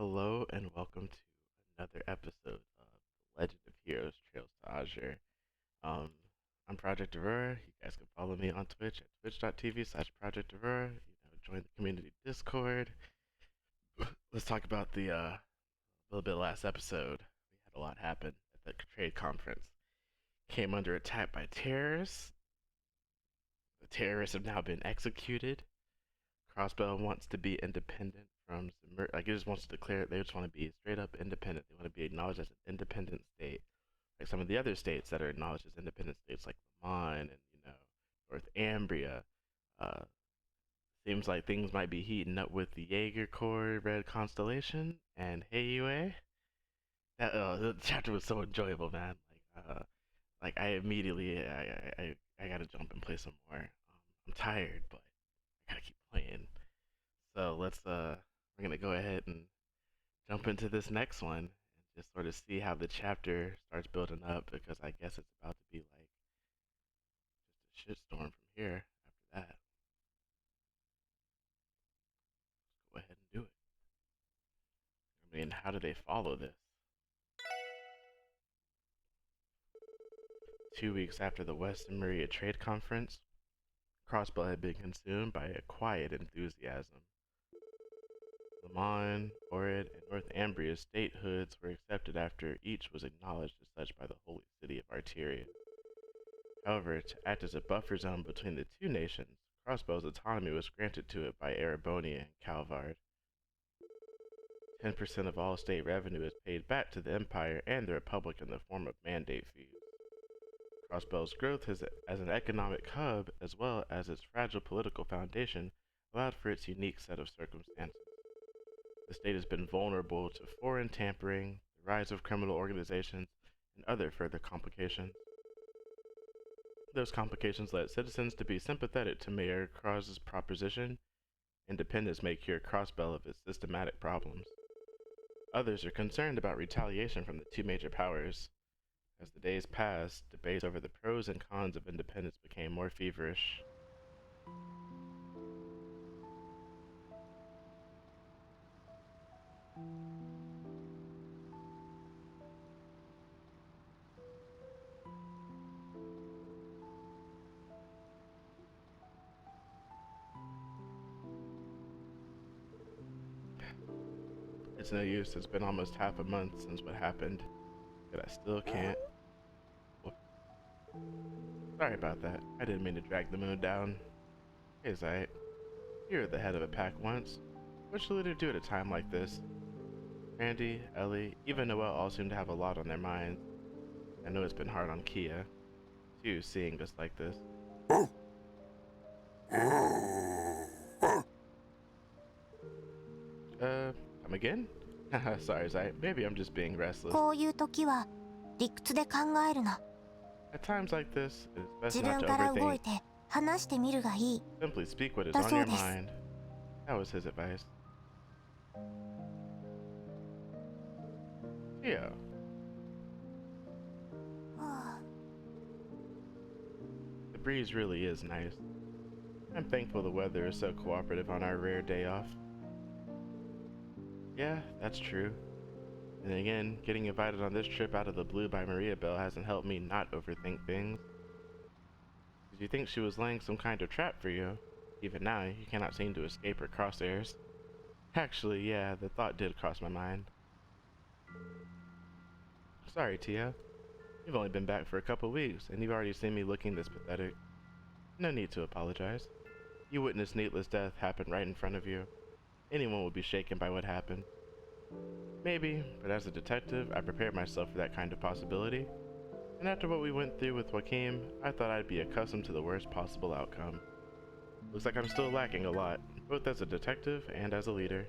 Hello and welcome to another episode of The Legend of Heroes Trails to Azure. Um, I'm Project Aurora. You guys can follow me on Twitch at twitch.tv/Project Aurora. Join the community Discord. Let's talk about the little bit of last episode. We had a lot happen at the trade conference. Came under attack by terrorists. The terrorists have now been executed. Crossbow wants to be independent from like it just wants to declare they just want to be straight up independent. They want to be acknowledged as an independent state, like some of the other states that are acknowledged as independent states, like Lamont and North Ambria. Uh, Seems like things might be heating up with the Jaeger Corps Red Constellation and Hey UA. That the chapter was so enjoyable, man. Like I immediately I gotta jump and play some more. I'm tired, but I gotta keep playing. So we're gonna go ahead and jump into this next one and just sort of see how the chapter starts building up because I guess it's about to be like just a shitstorm from here after that. Let's go ahead and do it. I mean, how do they follow this? 2 weeks after the Western Maria Trade Conference, Crossbow had been consumed by a quiet enthusiasm. Lamon, Orid, and North Ambria's statehoods were accepted after each was acknowledged as such by the holy city of Arteria. However, to act as a buffer zone between the two nations, Crossbow's autonomy was granted to it by Ereboni and Calvard. 10% of all state revenue is paid back to the Empire and the Republic in the form of mandate fees. Crossbow's growth as an economic hub, as well as its fragile political foundation, allowed for its unique set of circumstances. The state has been vulnerable to foreign tampering, the rise of criminal organizations, and other further complications. Those complications led citizens to be sympathetic to Mayor Cross's proposition. Independence may cure Crossbow of its systematic problems. Others are concerned about retaliation from the two major powers. As the days passed, debates over the pros and cons of independence became more feverish. It's no use, it's been almost half a month since what happened, yet I still can't. Sorry about that. I didn't mean to drag the moon down. Hey, Zayt. You were the head of a pack once. What should a leader do at a time like this? Randy, Ellie, even Noelle all seem to have a lot on their minds. I know it's been hard on Kia, too, seeing us like this. Come again? Sorry, Zayt. Maybe I'm just being restless. At times like this, it is best not to overthink. Simply speak what is on your mind. That was his advice. Yeah. The breeze really is nice. I'm thankful the weather is so cooperative on our rare day off. Yeah, that's true. And again, getting invited on this trip out of the blue by Maria Bell hasn't helped me not overthink things. Did you think she was laying some kind of trap for you? Even now, you cannot seem to escape her crosshairs. Actually, yeah, the thought did cross my mind. Sorry, Tia. You've only been back for a couple weeks, and you've already seen me looking this pathetic. No need to apologize. You witnessed needless death happen right in front of you. Anyone would be shaken by what happened. Maybe, but as a detective, I prepared myself for that kind of possibility. And after what we went through with Joaquin, I thought I'd be accustomed to the worst possible outcome. Looks like I'm still lacking a lot, both as a detective and as a leader.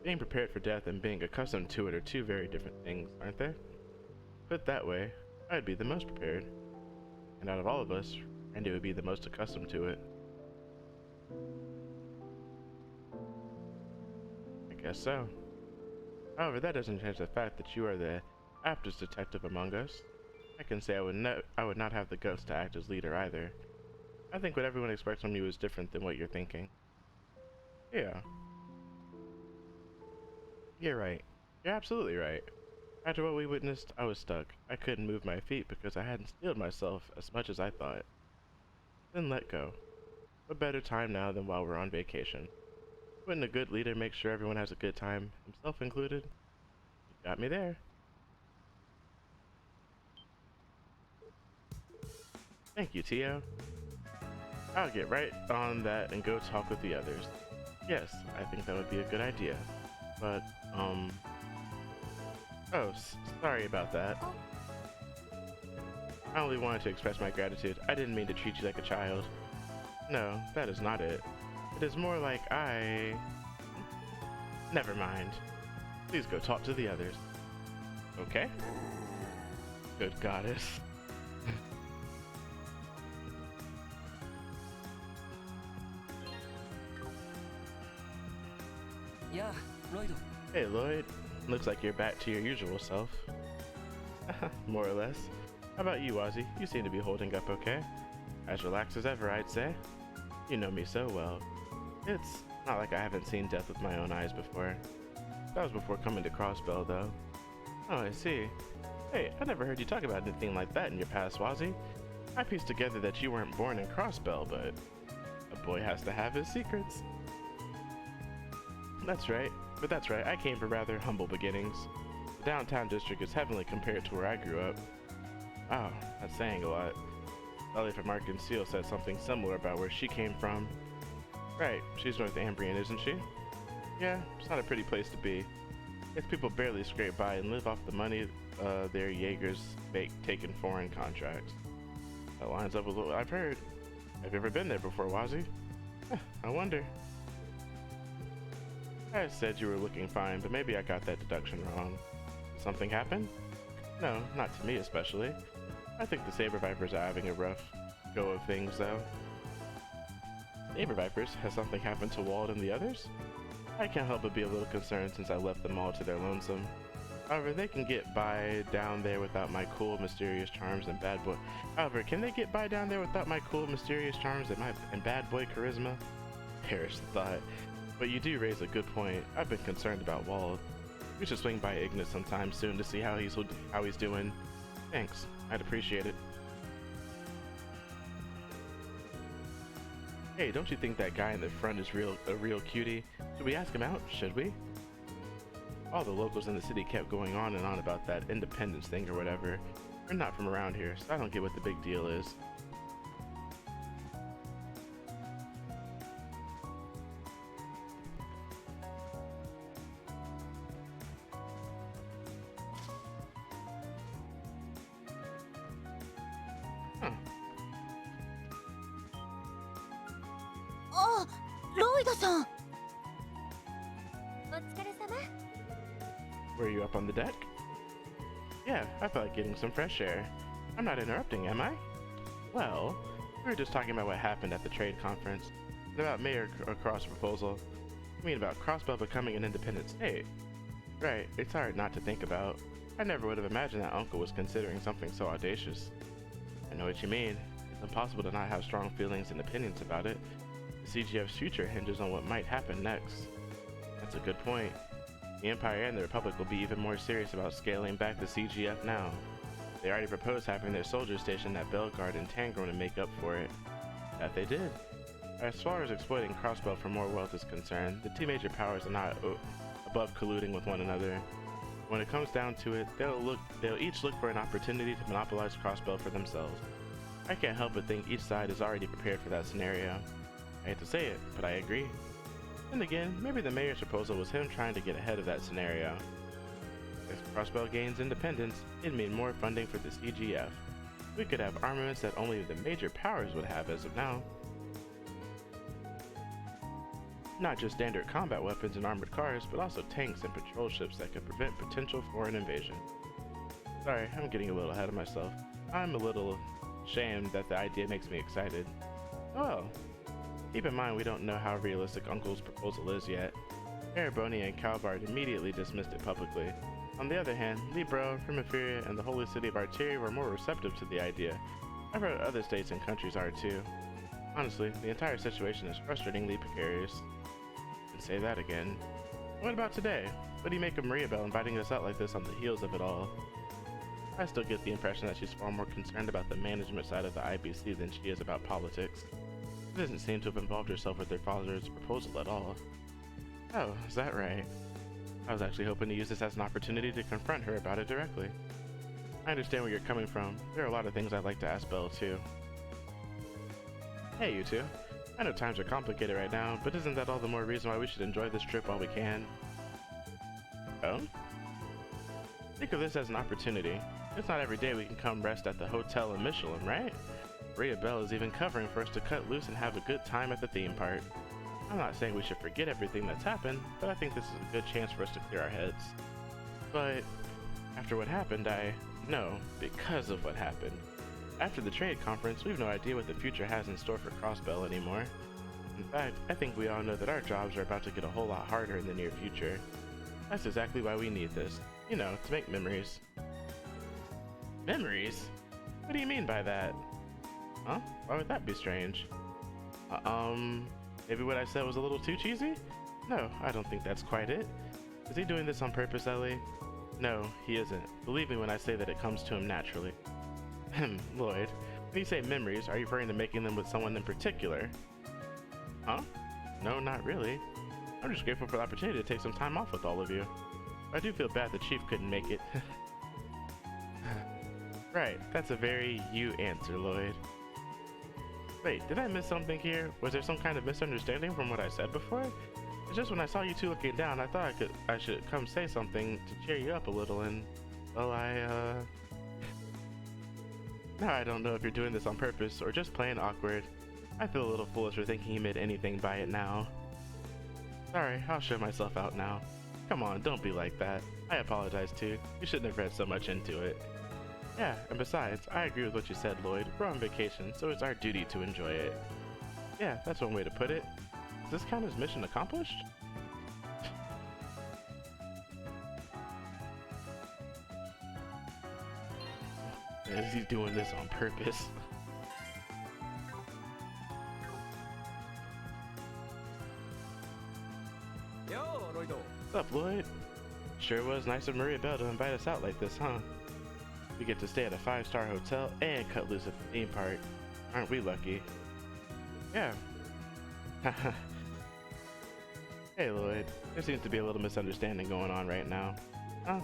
Being prepared for death and being accustomed to it are two very different things, aren't they? Put that way, I'd be the most prepared. And out of all of us, Randy would be the most accustomed to it. I guess so. However, that doesn't change the fact that you are the aptest detective among us. I can say I would not have the guts to act as leader either. I think what everyone expects from you is different than what you're thinking. Yeah. You're right. You're absolutely right. After what we witnessed, I was stuck. I couldn't move my feet because I hadn't steeled myself as much as I thought. Then let go. What better time now than while we're on vacation? Wouldn't a good leader make sure everyone has a good time, himself included? You got me there. Thank you, Tio. I'll get right on that and go talk with the others. Yes, I think that would be a good idea. But, oh, sorry about that. I only wanted to express my gratitude. I didn't mean to treat you like a child. No, that is not it. It is more like Never mind. Please go talk to the others. Okay? Good goddess. Yeah, Lloyd. Hey, Lloyd. Looks like you're back to your usual self. More or less. How about you, Ozzy? You seem to be holding up okay. As relaxed as ever, I'd say. You know me so well. It's not like I haven't seen death with my own eyes before. That was before coming to Crossbell, though. Oh, I see. Hey, I never heard you talk about anything like that in your past, Wazzy. I pieced together that you weren't born in Crossbell, but a boy has to have his secrets. That's right, I came from rather humble beginnings. The downtown district is heavenly compared to where I grew up. Wow, that's saying a lot. Ellie from Ark and Seal said something similar about where she came from. Right, she's Northumbrian, isn't she? Yeah, it's not a pretty place to be. Its people barely scrape by and live off the money their Jaegers make taking foreign contracts. That lines up with what I've heard. Have you ever been there before, Wazzy? I wonder. I said you were looking fine, but maybe I got that deduction wrong. Did something happen? No, not to me especially. I think the Saber Vipers are having a rough go of things, though. Saber Vipers? Has something happened to Wald and the others? I can't help but be a little concerned since I left them all to their lonesome. However, they can get by down there without my cool, mysterious charms and bad boy. However, can they get by down there without my cool, mysterious charms and bad boy charisma? Perish the thought. But you do raise a good point. I've been concerned about Wald. We should swing by Ignis sometime soon to see how he's doing. Thanks. I'd appreciate it. Hey, don't you think that guy in the front is a real cutie? Should we ask him out? Should we? All the locals in the city kept going on and on about that independence thing or whatever. We're not from around here, so I don't get what the big deal is. Huh. あ、ロイドさん。お疲れ様。 Were you up on the deck? Yeah, I felt like getting some fresh air. I'm not interrupting, am I? Well, we were just talking about what happened at the trade conference, and about Mayor Cross' proposal. I mean about Crossbell becoming an independent state. Right, it's hard not to think about. I never would have imagined that Uncle was considering something so audacious. I know what you mean. It's impossible to not have strong feelings and opinions about it. The CGF's future hinges on what might happen next. That's a good point. The Empire and the Republic will be even more serious about scaling back the CGF now. They already proposed having their soldiers stationed at Belgard and Tangram to make up for it. That they did. As far as exploiting Crossbell for more wealth is concerned, the two major powers are not above colluding with one another. When it comes down to it, they'll each look for an opportunity to monopolize Crossbell for themselves. I can't help but think each side is already prepared for that scenario. I hate to say it, but I agree. And again, maybe the mayor's proposal was him trying to get ahead of that scenario. If Crossbell gains independence, it'd mean more funding for the CGF. We could have armaments that only the major powers would have as of now. Not just standard combat weapons and armored cars, but also tanks and patrol ships that could prevent potential foreign invasion. Sorry, I'm getting a little ahead of myself. I'm a little ashamed that the idea makes me excited. Oh well. Keep in mind we don't know how realistic Uncle's proposal is yet. Ereboni and Calvard immediately dismissed it publicly. On the other hand, Libro, Primavera, and the holy city of Arteria were more receptive to the idea. I've heard other states and countries are too. Honestly, the entire situation is frustratingly precarious. And say that again. What about today? What do you make of Maria Bell inviting us out like this on the heels of it all? I still get the impression that she's far more concerned about the management side of the IBC than she is about politics. She doesn't seem to have involved herself with their father's proposal at all. Oh, is that right? I was actually hoping to use this as an opportunity to confront her about it directly. I understand where you're coming from. There are a lot of things I'd like to ask Belle, too. Hey, you two. I know times are complicated right now, but isn't that all the more reason why we should enjoy this trip while we can? Oh? Think of this as an opportunity. It's not every day we can come rest at the hotel in Michelin, right? Maria Bell is even covering for us to cut loose and have a good time at the theme park. I'm not saying we should forget everything that's happened, but I think this is a good chance for us to clear our heads. But after what happened, no, because of what happened. After the trade conference, we've no idea what the future has in store for Crossbell anymore. In fact, I think we all know that our jobs are about to get a whole lot harder in the near future. That's exactly why we need this. You know, to make memories. Memories? What do you mean by that? Huh? Why would that be strange? Maybe what I said was a little too cheesy? No, I don't think that's quite it. Is he doing this on purpose, Ellie? No, he isn't. Believe me when I say that it comes to him naturally. Lloyd, when you say memories, are you referring to making them with someone in particular? Huh? No, not really. I'm just grateful for the opportunity to take some time off with all of you. I do feel bad the Chief couldn't make it. Right, that's a very you answer, Lloyd. Wait, did I miss something here? Was there some kind of misunderstanding from what I said before? It's just when I saw you two looking down, I thought I should come say something to cheer you up a little, and well, now I don't know if you're doing this on purpose or just plain awkward. I feel a little foolish for thinking you meant anything by it now. Sorry, I'll show myself out now. Come on, don't be like that. I apologize too. You shouldn't have read so much into it. Yeah, and besides, I agree with what you said, Lloyd. We're on vacation, so it's our duty to enjoy it. Yeah, that's one way to put it. Does this count as mission accomplished? Is he doing this on purpose? Yo, Lloyd. What's up, Lloyd? Sure was nice of Maria Bell to invite us out like this, huh? We get to stay at a 5-star hotel and cut loose at the theme park. Aren't we lucky? Yeah. Hey, Lloyd. There seems to be a little misunderstanding going on right now. Huh?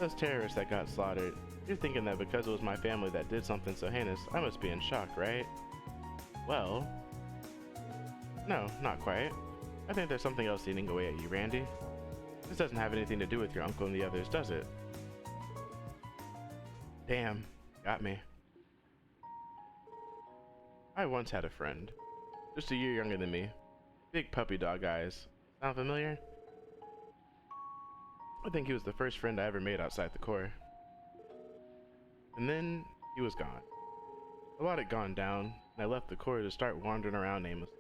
Those terrorists that got slaughtered. You're thinking that because it was my family that did something so heinous, I must be in shock, right? Well... No, not quite. I think there's something else eating away at you, Randy. This doesn't have anything to do with your uncle and the others, does it? Damn, got me. I once had a friend, just a year younger than me. Big puppy dog eyes. Sound familiar? I think he was the first friend I ever made outside the Corps. And then he was gone. A lot had gone down, and I left the Corps to start wandering around aimlessly.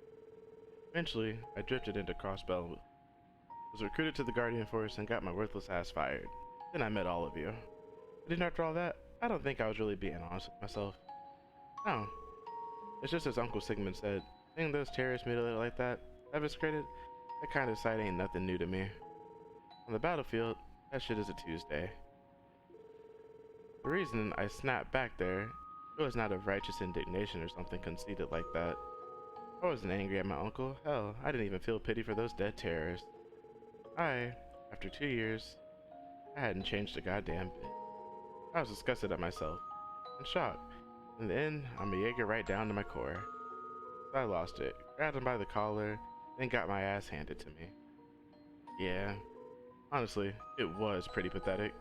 Eventually, I drifted into Crossbell, was recruited to the Guardian Force, and got my worthless ass fired. Then I met all of you. But even after all that, I don't think I was really being honest with myself. No. It's just as Uncle Sigmund said, seeing those terrorists mutilated like that, devastated, that kind of sight ain't nothing new to me. On the battlefield, that shit is a Tuesday. The reason I snapped back there, it was not of righteous indignation or something conceited like that. I wasn't angry at my uncle. Hell, I didn't even feel pity for those dead terrorists. After 2 years, I hadn't changed a goddamn bit. I was disgusted at myself, and shocked. In the end, I'm a Jaeger right down to my core. So I lost it, grabbed him by the collar, then got my ass handed to me. Yeah, honestly, it was pretty pathetic.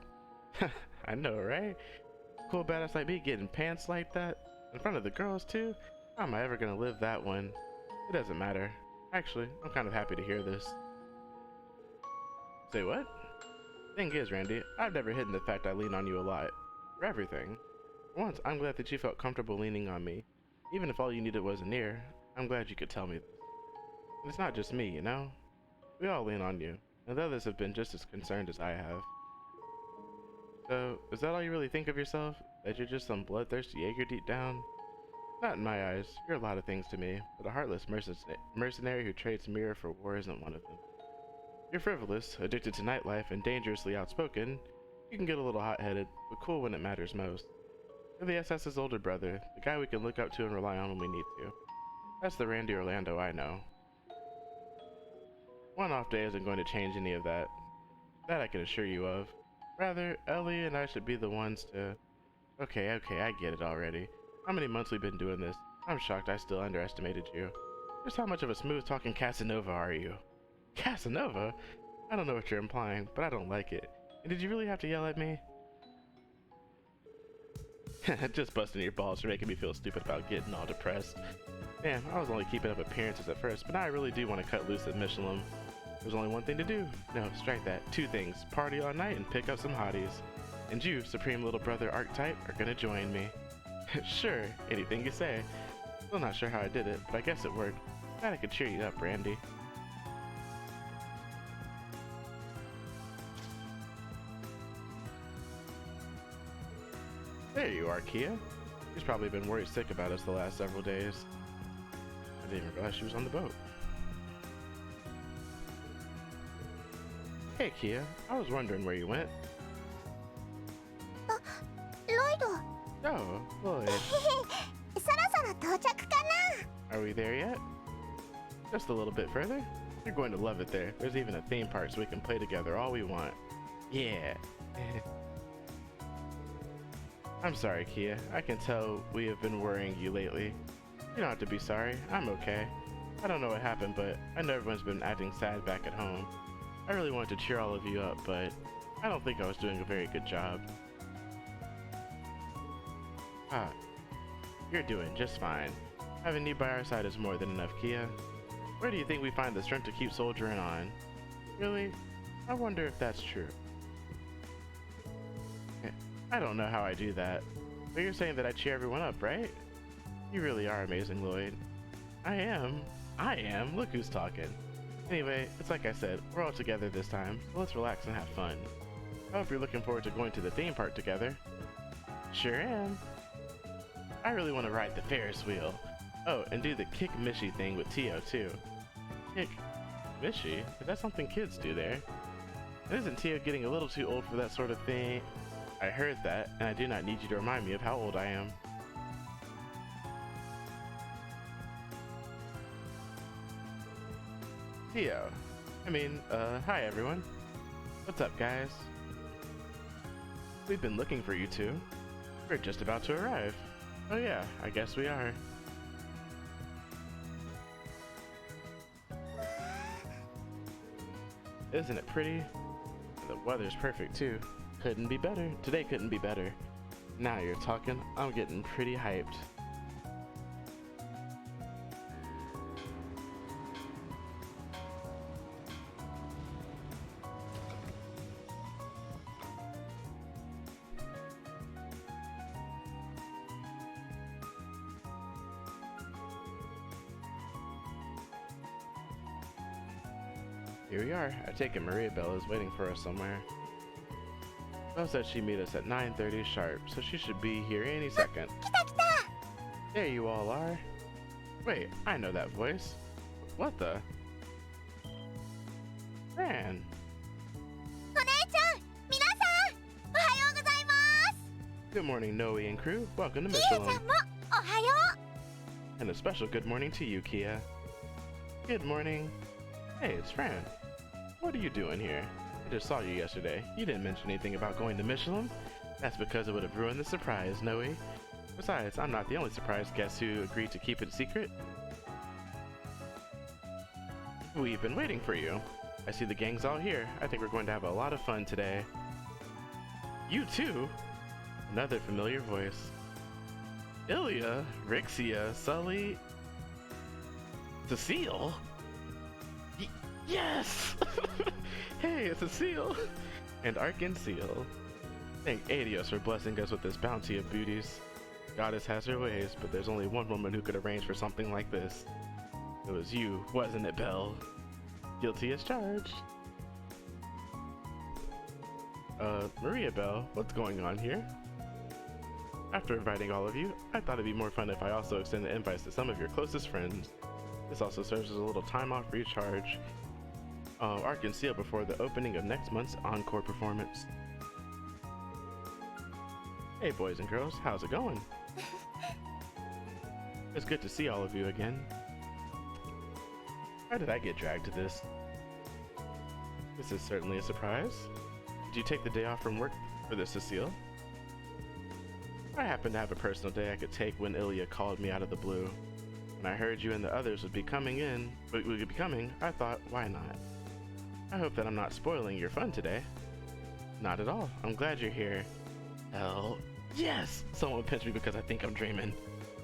I know, right? Cool badass like me getting pants like that? In front of the girls too? How am I ever gonna live that one? It doesn't matter. Actually, I'm kind of happy to hear this. Say what? Thing is, Randy, I've never hidden the fact I lean on you a lot. For everything. For once, I'm glad that you felt comfortable leaning on me. Even if all you needed was an ear, I'm glad you could tell me this. And it's not just me, you know? We all lean on you, and the others have been just as concerned as I have. So, is that all you really think of yourself? That you're just some bloodthirsty Jaeger deep down? Not in my eyes. You're a lot of things to me, but a heartless mercenary who trades mirror for war isn't one of them. You're frivolous, addicted to nightlife, and dangerously outspoken. You can get a little hot-headed, but cool when it matters most. You're the SS's older brother, the guy we can look up to and rely on when we need to. That's the Randy Orlando I know. One off day isn't going to change any of that. That I can assure you of. Rather, Ellie and I should be the ones to... Okay, I get it already. How many months we've been doing this? I'm shocked I still underestimated you. Just how much of a smooth-talking Casanova are you? Casanova? I don't know what you're implying, but I don't like it. And did you really have to yell at me? Just busting your balls for making me feel stupid about getting all depressed. Damn, I was only keeping up appearances at first, but now I really do want to cut loose at Michelin. There's only one thing to do. No, strike that. Two things. Party all night and pick up some hotties. And you, Supreme Little Brother archetype, are gonna join me. Sure, anything you say. Still not sure how I did it, but I guess it worked. Glad I could cheer you up, Randy. There you are, Kia. She's probably been worried sick about us the last several days. I didn't even realize she was on the boat. Hey, Kia. I was wondering where you went. Lloyd. Oh, Lloyd. そろそろ到着かな? Are we there yet? Just a little bit further? You're going to love it there. There's even a theme park so we can play together all we want. Yeah. I'm sorry, Kia. I can tell we have been worrying you lately. You don't have to be sorry. I'm okay. I don't know what happened, but I know everyone's been acting sad back at home. I really wanted to cheer all of you up, but I don't think I was doing a very good job. Ah, you're doing just fine. Having you by our side is more than enough, Kia. Where do you think we find the strength to keep soldiering on? Really? I wonder if that's true. I don't know how I do that, but you're saying that I cheer everyone up, right? You really are amazing, Lloyd. I am. Look who's talking. Anyway, it's like I said, we're all together this time, so let's relax and have fun. I hope you're looking forward to going to the theme park together. Sure am. I really want to ride the Ferris wheel. Oh, and do the kick Mishy thing with Tio too. Kick Mishy? Is that something kids do there? And isn't Tio getting a little too old for that sort of thing? I heard that, and I do not need you to remind me of how old I am. Tio. Hi everyone. What's up, guys? We've been looking for you two. We're just about to arrive. Oh yeah, I guess we are. Isn't it pretty? The weather's perfect too. Couldn't be better. Today couldn't be better. Now you're talking. I'm getting pretty hyped. Here we are. I take it Maria Belle is waiting for us somewhere. Belle said she'd meet us at 9:30 sharp, so she should be here any second. 来た来た! There you all are. Wait, I know that voice. What the? Fran. お姉ちゃん、皆さん、おはようございます。 Good morning, Noe and crew. Welcome to キエちゃん Michelin. もおはよう。 And a special good morning to you, Kia. Good morning. Hey, it's Fran. What are you doing here? I just saw you yesterday. You didn't mention anything about going to Michelin. That's because it would have ruined the surprise, Noe. Besides, I'm not the only surprised guest who agreed to keep it secret. We've been waiting for you. I see the gang's all here. I think we're going to have a lot of fun today. You too? Another familiar voice. Ilya, Rixia, Sully, Cecile? Yes! Hey, it's Cecile! And Ark and Seal. Thank Adios for blessing us with this bounty of beauties. Goddess has her ways, but there's only one woman who could arrange for something like this. It was you, wasn't it, Belle? Guilty as charged. Maria Belle, what's going on here? After inviting all of you, I thought it'd be more fun if I also extended invites to some of your closest friends. This also serves as a little time off recharge. are concealed before the opening of next month's encore performance. Hey boys and girls, how's it going? It's good to see all of you again. How did I get dragged to this? This is certainly a surprise. Did you take the day off from work for this, Cecile? I happened to have a personal day I could take when Ilya called me out of the blue. When I heard you and the others would be coming, I thought, why not? I hope that I'm not spoiling your fun today. Not at all. I'm glad you're here. Hell, yes! Someone pinched me because I think I'm dreaming.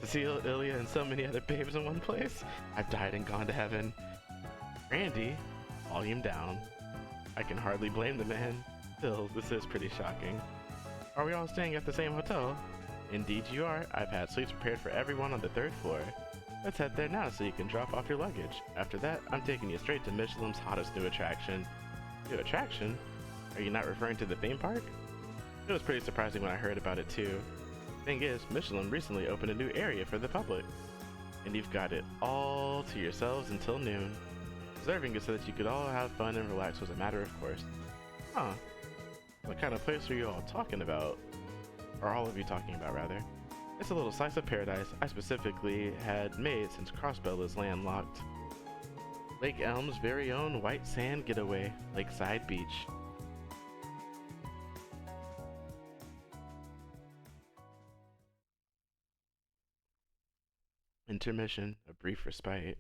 Cecile, Ilya, and so many other babes in one place. I've died and gone to heaven. Randy, volume down. I can hardly blame the man. Still, this is pretty shocking. Are we all staying at the same hotel? Indeed you are. I've had suites prepared for everyone on the 3rd floor. Let's head there now so you can drop off your luggage. After that, I'm taking you straight to Michelin's hottest new attraction. New attraction? Are you not referring to the theme park? It was pretty surprising when I heard about it too. Thing is, Michelin recently opened a new area for the public. And you've got it all to yourselves until noon. Reserving it so that you could all have fun and relax was a matter of course. Huh. What kind of place are you all talking about? Or all of you talking about, rather? It's a little slice of paradise I specifically had made since Crossbell is landlocked. Lake Elm's very own white sand getaway, Lakeside Beach. Intermission, a brief respite.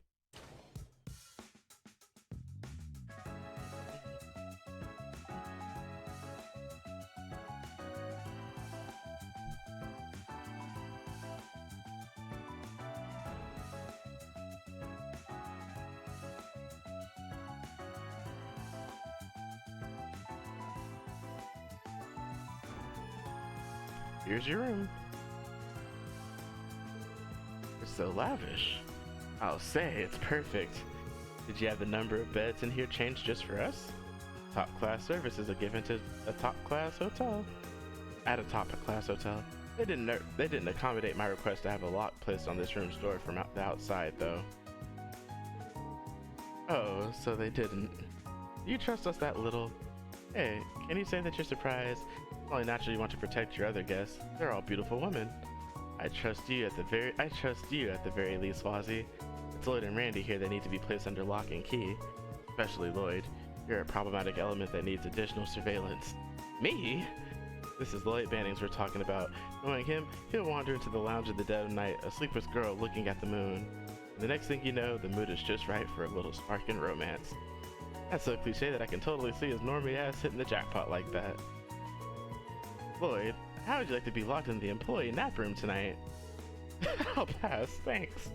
Here's your room. It's so lavish. I'll say, it's perfect. Did you have the number of beds in here changed just for us? Top class services are given to a top class hotel. At a top class hotel. They didn't accommodate my request to have a lock placed on this room's door from the outside though. Oh, so they didn't. Do you trust us that little? Hey, can you say that you're surprised? Only naturally you want to protect your other guests. They're all beautiful women. I trust you at the very least, Wazzy. It's Lloyd and Randy here that need to be placed under lock and key. Especially Lloyd. You're a problematic element that needs additional surveillance. Me? This is Lloyd Bannings we're talking about. Knowing him, he'll wander into the lounge in the dead of night, a sleepless girl looking at the moon. And the next thing you know, the mood is just right for a little spark in romance. That's so cliche that I can totally see his normie ass hitting the jackpot like that. Lloyd, how would you like to be locked in the employee nap room tonight? I'll pass, thanks.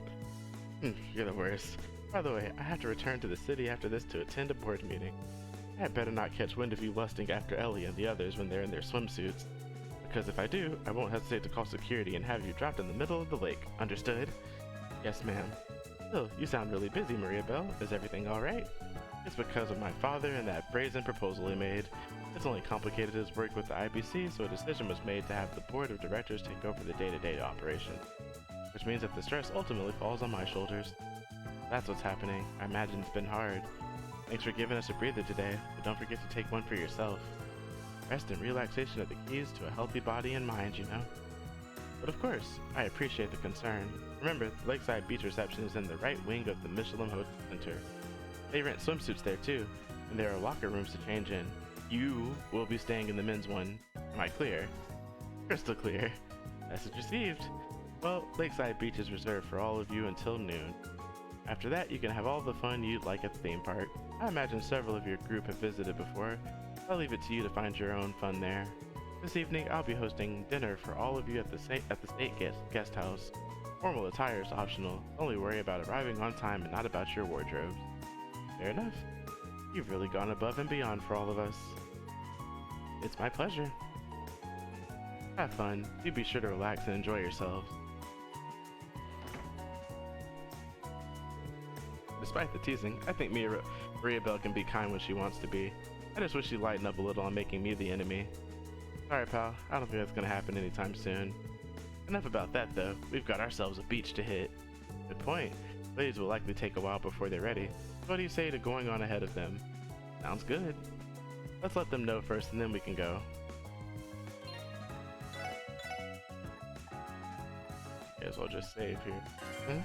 You're the worst. By the way, I have to return to the city after this to attend a board meeting. I had better not catch wind of you lusting after Ellie and the others when they're in their swimsuits. Because if I do, I won't hesitate to call security and have you dropped in the middle of the lake. Understood? Yes, ma'am. Still, you sound really busy, Maria Belle. Is everything alright? It's because of my father and that brazen proposal he made. It's only complicated his work with the IBC, so a decision was made to have the board of directors take over the day-to-day operation. Which means that the stress ultimately falls on my shoulders. That's what's happening. I imagine it's been hard. Thanks for giving us a breather today, but don't forget to take one for yourself. Rest and relaxation are the keys to a healthy body and mind, you know? But of course, I appreciate the concern. Remember, the Lakeside Beach reception is in the right wing of the Michelin Hotel Center. They rent swimsuits there too, and there are locker rooms to change in. You will be staying in the men's one. Am I clear? Crystal clear. Message received. Well, Lakeside Beach is reserved for all of you until noon. After that, you can have all the fun you'd like at the theme park. I imagine several of your group have visited before. I'll leave it to you to find your own fun there. This evening, I'll be hosting dinner for all of you at the state guest house. Formal attire is optional. Only worry about arriving on time and not about your wardrobes. Fair enough. You've really gone above and beyond for all of us. It's my pleasure. Have fun. Do be sure to relax and enjoy yourselves. Despite the teasing, I think Maria Belle can be kind when she wants to be. I just wish she'd lighten up a little on making me the enemy. Sorry, pal. I don't think that's gonna happen anytime soon. Enough about that, though. We've got ourselves a beach to hit. Good point. Ladies will likely take a while before they're ready. What do you say to going on ahead of them? Sounds good. Let's let them know first and then we can go. May as well just save here.